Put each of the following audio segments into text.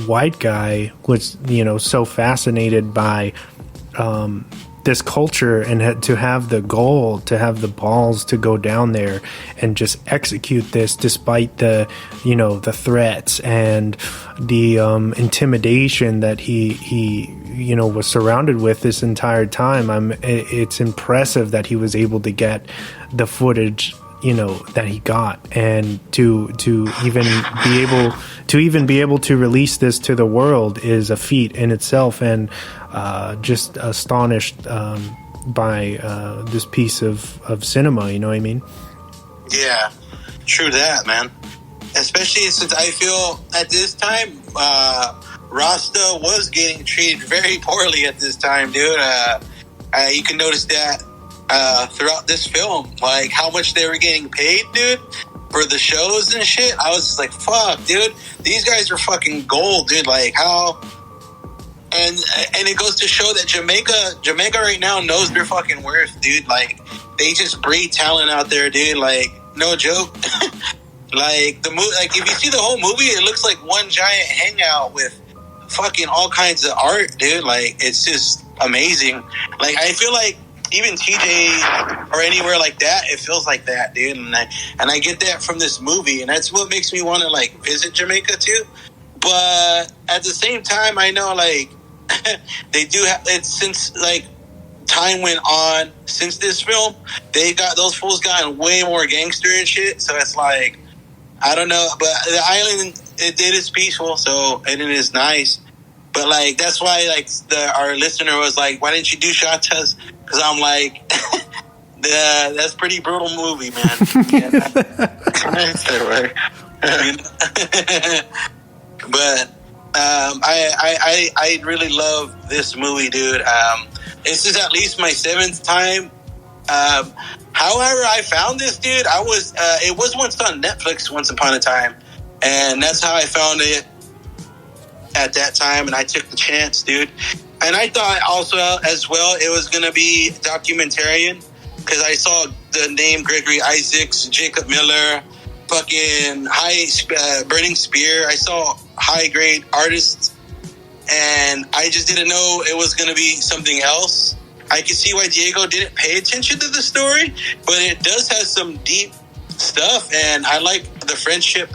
white guy was, so fascinated by this culture, and to have the goal, to have the balls to go down there and just execute this despite the threats and the intimidation that he was surrounded with this entire time. It's impressive that he was able to get the footage that he got, and to even be able to release this to the world is a feat in itself, and just astonished by this piece of cinema. You know what I mean? Yeah, true that, man. Especially since I feel at this time, Rasta was getting treated very poorly at this time, dude. You can notice that throughout this film, like how much they were getting paid, dude, for the shows and shit. I was just like, fuck, dude, these guys are fucking gold, dude. Like how, and it goes to show that Jamaica right now knows their fucking worth, dude. Like they just breed talent out there, dude. Like no joke. Like the movie, like if you see the whole movie, it looks like one giant hangout with fucking all kinds of art, dude. Like it's just amazing. Like I feel like even TJ or anywhere like that, it feels like that, dude. And I get that from this movie, and that's what makes me want to like visit Jamaica too. But at the same time, I know like they do have it, since like time went on since this film, those fools gotten way more gangster and shit. So it's like, I don't know, but the island, it is peaceful, so, and it is nice. But like that's why like our listener was like, why didn't you do Shotas? Because I'm like, that's pretty brutal movie, man. But I really love this movie, dude. This is at least my 7th time. However, I found this, dude. It was once on Netflix once upon a time, and that's how I found it at that time, and I took the chance, dude. And I thought also as well it was going to be documentarian, because I saw the name Gregory Isaacs, Jacob Miller, fucking Burning Spear. I saw high-grade artists, and I just didn't know it was going to be something else. I can see why Diego didn't pay attention to the story, but it does have some deep stuff, and I like the friendship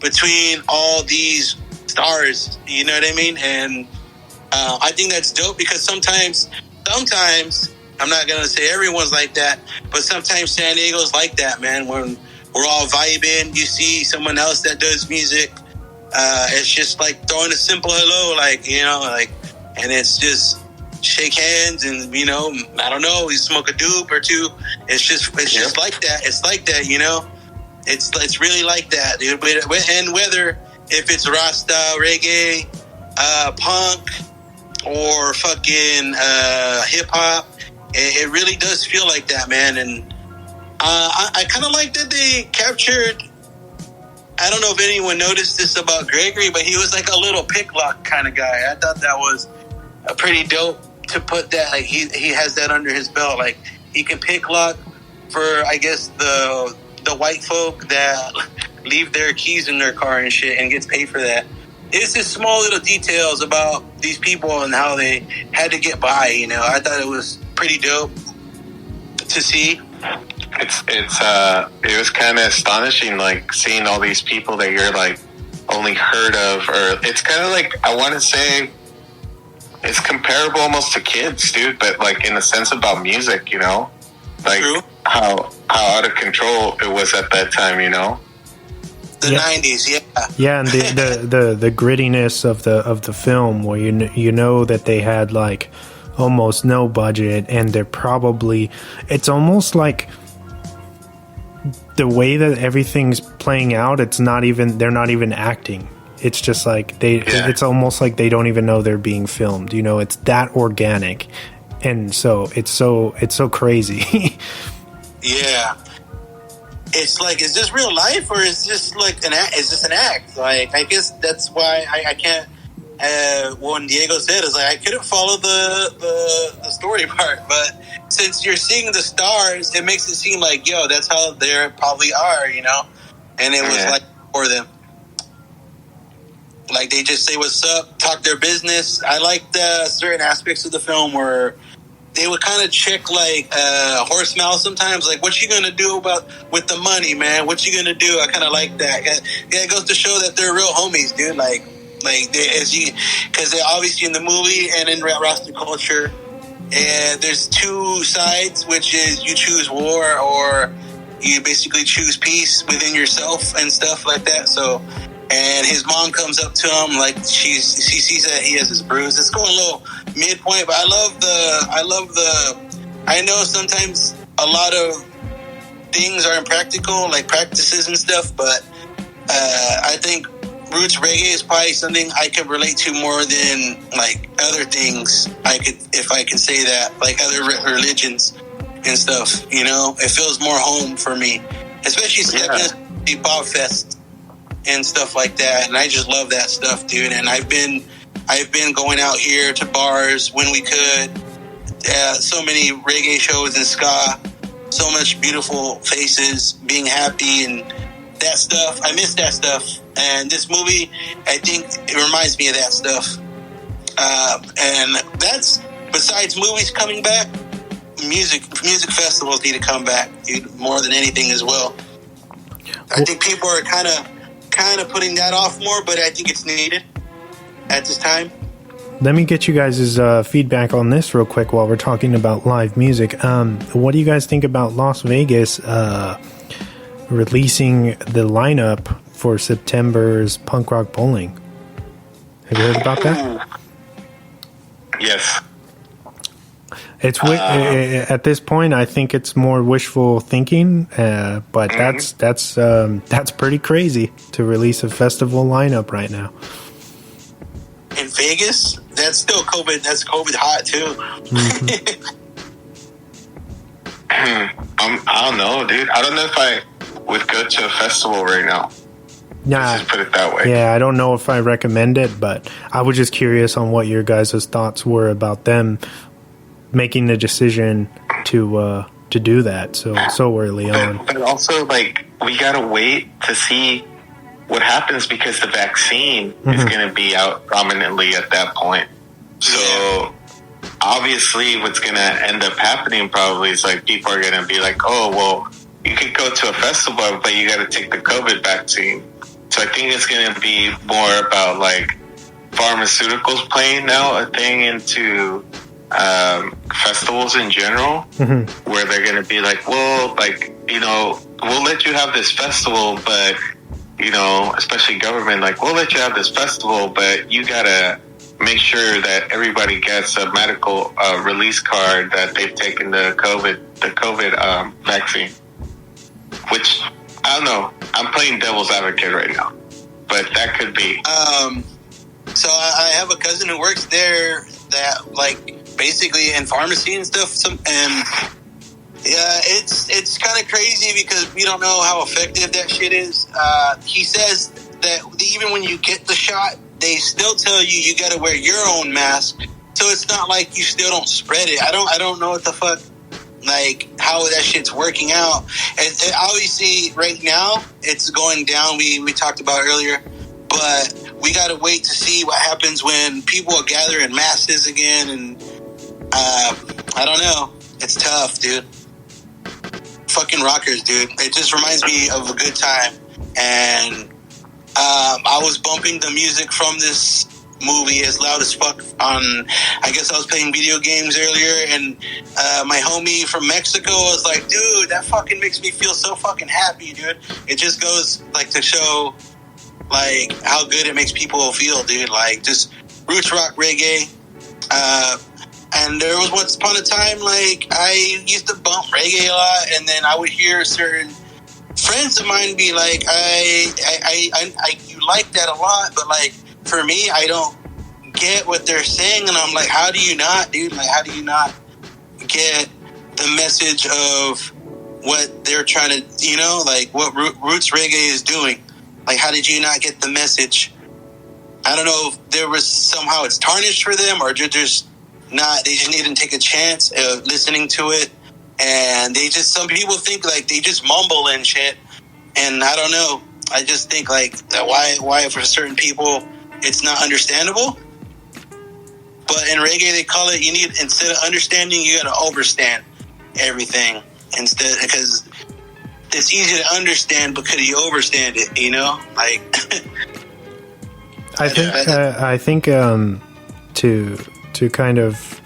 between all these stars, you know what I mean? And I think that's dope, because sometimes I'm not gonna say everyone's like that, but sometimes San Diego's like that, man. When we're all vibing, you see someone else that does music, it's just like throwing a simple hello, like, and it's just shake hands, and I don't know, we smoke a doop or two. It's just like that. It's like that, it's really like that, dude. And whether if it's Rasta, reggae, punk, or fucking hip hop, it really does feel like that, man. And I kind of like that they captured. I don't know if anyone noticed this about Gregory, but he was like a little pick lock kind of guy. I thought that was a pretty dope to put that. Like he has that under his belt. Like he can pick lock for, I guess, the white folk that leave their keys in their car and shit and gets paid for that. It's just small little details about these people and how they had to get by, I thought it was pretty dope to see. It was kind of astonishing, like seeing all these people that you're like only heard of, or it's kind of like, I want to say it's comparable almost to kids, dude, but like in the sense about music, like True. how out of control it was at that time, The 90s, yeah. Yeah, and the grittiness of the film, where you know that they had like almost no budget, and they're probably, it's almost like the way that everything's playing out, they're not even acting. It's just like it's almost like they don't even know they're being filmed. It's that organic, and so it's so crazy. Yeah. It's like, is this real life, or is this like is this an act? Like, I guess that's why I can't. When Diego said, is like, I couldn't follow the story part, but since you're seeing the stars, it makes it seem like, yo, that's how they probably are, And it was like for them. Like they just say what's up, talk their business. I like the certain aspects of the film where they would kind of check like horse mouth sometimes, like what you gonna do with the money, man? What you gonna do? I kind of like that. Yeah, it goes to show that they're real homies, dude. Because they're obviously in the movie and in roster culture, and there's two sides, which is you choose war or you basically choose peace within yourself and stuff like that. So. And his mom comes up to him like she sees that he has his bruise. It's going a little midpoint, but I know sometimes a lot of things are impractical, like practices and stuff, but I think roots reggae is probably something I could relate to more than like other things. If I can say that, like other religions and stuff, you know, it feels more home for me, especially the pop fest and stuff like that, and I just love that stuff, dude. And I've been going out here to bars when we could. So many reggae shows and ska, so much beautiful faces, being happy and that stuff. I miss that stuff, and this movie, I think, it reminds me of that stuff. And that's besides movies coming back, music festivals need to come back, dude, more than anything as well. I think people are kind of putting that off more, but I think it's needed at this time. Let me get you guys' feedback on this real quick while we're talking about live music. What do you guys think about Las Vegas releasing the lineup for September's Punk Rock Bowling? Have you heard about that? Yes. It's at this point, I think it's more wishful thinking, but that's pretty crazy to release a festival lineup right now in Vegas. That's still COVID. That's COVID hot too. I don't know, dude. I don't know if I would go to a festival right now. Nah, let's just put it that way. Yeah, I don't know if I recommend it, but I was just curious on what your guys' thoughts were about them making the decision to do that so early on. But also, like, we gotta wait to see what happens because the vaccine is going to be out prominently at that point. So obviously, what's going to end up happening probably is like people are going to be like, "Oh, well, you could go to a festival, but you got to take the COVID vaccine." So I think it's going to be more about like pharmaceuticals playing now a thing into festivals in general, where they're going to be like, well, like, you know, we'll let you have this festival, but, you know, especially government, like, we'll let you have this festival, but you got to make sure that everybody gets a medical release card that they've taken the COVID vaccine. Which, I don't know, I'm playing devil's advocate right now, but that could be. So I have a cousin who works there that, like, basically in pharmacy and stuff, and yeah, it's kind of crazy because we don't know how effective that shit is. He says that even when you get the shot, they still tell you got to wear your own mask, so it's not like you still don't spread it. I don't know what the fuck, like, how that shit's working out. And obviously right now it's going down, we talked about earlier, but we got to wait to see what happens when people gather in masses again. And I don't know. It's tough, dude. Fucking rockers, dude. It just reminds me of a good time. And I was bumping the music from this movie as loud as fuck on, I guess I was playing video games earlier, and my homie from Mexico was like, dude, that fucking makes me feel so fucking happy, dude. It just goes, like, to show, like, how good it makes people feel, dude. Like, just roots rock reggae. And there was once upon a time, like, I used to bump reggae a lot, and then I would hear certain friends of mine be like, you like that a lot, but, like, for me, I don't get what they're saying, and I'm like, how do you not, dude? Like, how do you not get the message of what they're trying to, you know, like, what roots reggae is doing? Like, how did you not get the message? I don't know if there was somehow it's tarnished for them, or they're just not, they just need to take a chance of listening to it. And they just, some people think like they just mumble and shit. And I don't know. I just think like that why for certain people it's not understandable. But in reggae, they call it, you need, instead of understanding, you got to overstand everything instead, because it's easy to understand because you overstand it, you know? Like, I think to kind of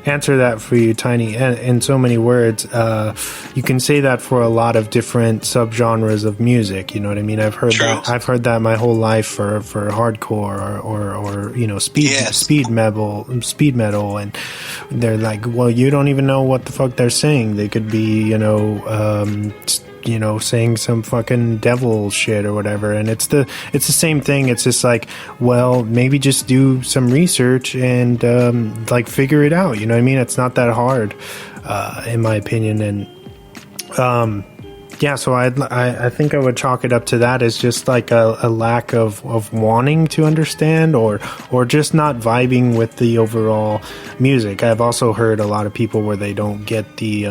answer that for you, Tiny, in so many words, you can say that for a lot of different subgenres of music. You know what I mean? I've heard that my whole life for hardcore or you know, speed metal, and they're like, well, you don't even know what the fuck they're saying. They could be, you know, saying some fucking devil shit or whatever, and it's the same thing. It's just like, well, maybe just do some research and like figure it out. You know what I mean? It's not that hard, in my opinion. And yeah, so I think I would chalk it up to that as just like a lack of wanting to understand, or just not vibing with the overall music. I've also heard a lot of people where they don't get the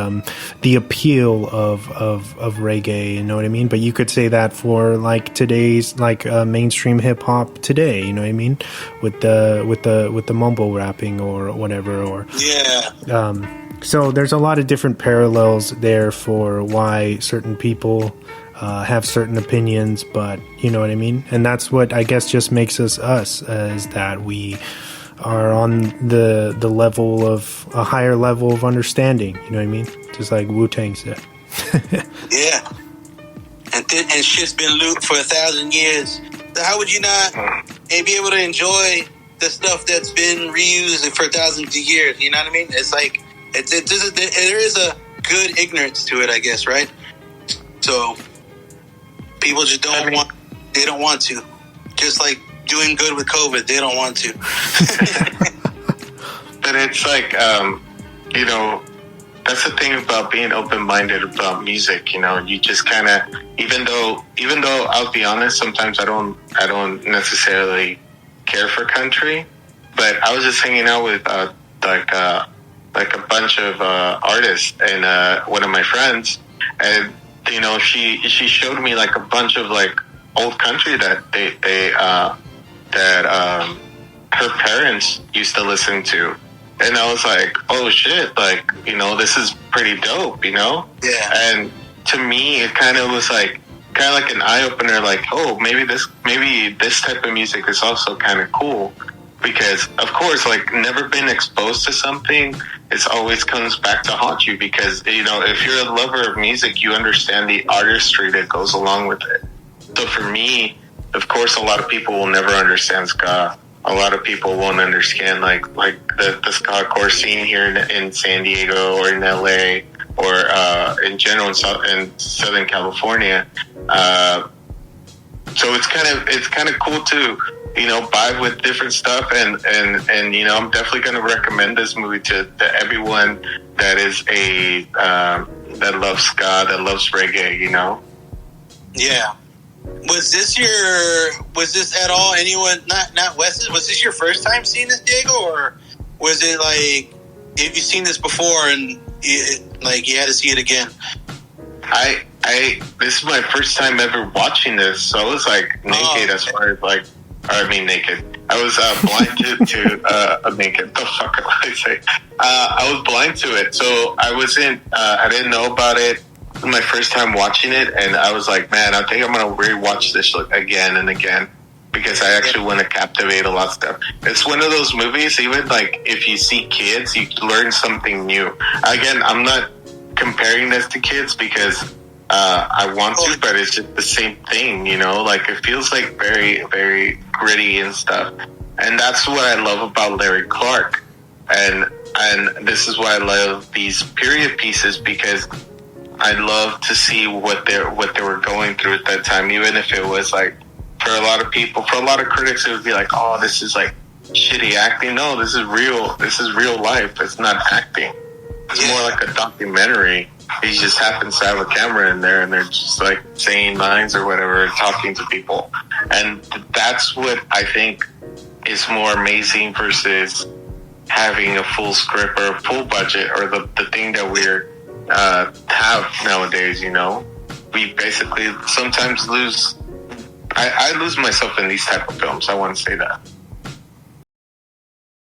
appeal of reggae, you know what I mean? But you could say that for like today's like mainstream hip hop today, you know what I mean? With the mumble rapping or whatever, or so there's a lot of different parallels there for why certain people have certain opinions, but you know what I mean? And that's what I guess just makes us us, is that we are on the level of a higher level of understanding, you know what I mean? Just like Wu-Tang said. Yeah. And shit's been looped for 1,000 years. So how would you not be able to enjoy the stuff that's been reused for thousands of years? You know what I mean? It's like, there is a good ignorance to it, I guess, right? So people just don't want to. Just like doing good with COVID, they don't want to. But it's like, you know, that's the thing about being open-minded about music. You know, you just kind of, even though I'll be honest, sometimes I don't necessarily care for country, but I was just hanging out with like a bunch of artists and one of my friends, and you know, she showed me like a bunch of like old country that that her parents used to listen to, and I was like, oh shit, like, you know, this is pretty dope, you know? Yeah. And to me, it kind of was like an eye opener, like, oh, maybe this type of music is also kind of cool. Because, of course, like, never been exposed to something, it always comes back to haunt you. Because, you know, if you're a lover of music, you understand the artistry that goes along with it. So for me, of course, a lot of people will never understand ska. A lot of people won't understand, like the ska core scene here in San Diego or in LA or in general in Southern California. So it's kind of cool to, you know, vibe with different stuff, and you know, I'm definitely going to recommend this movie to everyone that is that loves ska, that loves reggae, you know. Yeah. Was this at all anyone, not Wes's, was this your first time seeing this, Diego, or was it like, have you seen this before and you had to see it again? This is my first time ever watching this, so I was like naked as far as like, I mean naked. I was blind to naked. The fuck did I say? I was blind to it, so I wasn't. I didn't know about it. It was my first time watching it, and I was like, man, I think I'm gonna rewatch this again and again because I actually want to captivate a lot of stuff. It's one of those movies. Even like if you see kids, you learn something new. Again, I'm not comparing this to kids because I want to, but it's just the same thing, you know? Like, it feels like very, very gritty and stuff. And that's what I love about Larry Clark. And this is why I love these period pieces, because I love to see what they were going through at that time, even if it was like, for a lot of people, for a lot of critics, it would be like, oh, this is like shitty acting. No, this is real. This is real life. It's not acting. It's more like a documentary. He just happens to have a camera in there, and they're just like saying lines or whatever, talking to people. And that's what I think is more amazing versus having a full script or a full budget, or the thing that we're have nowadays, you know. We basically sometimes lose. I lose myself in these type of films. I want to say that.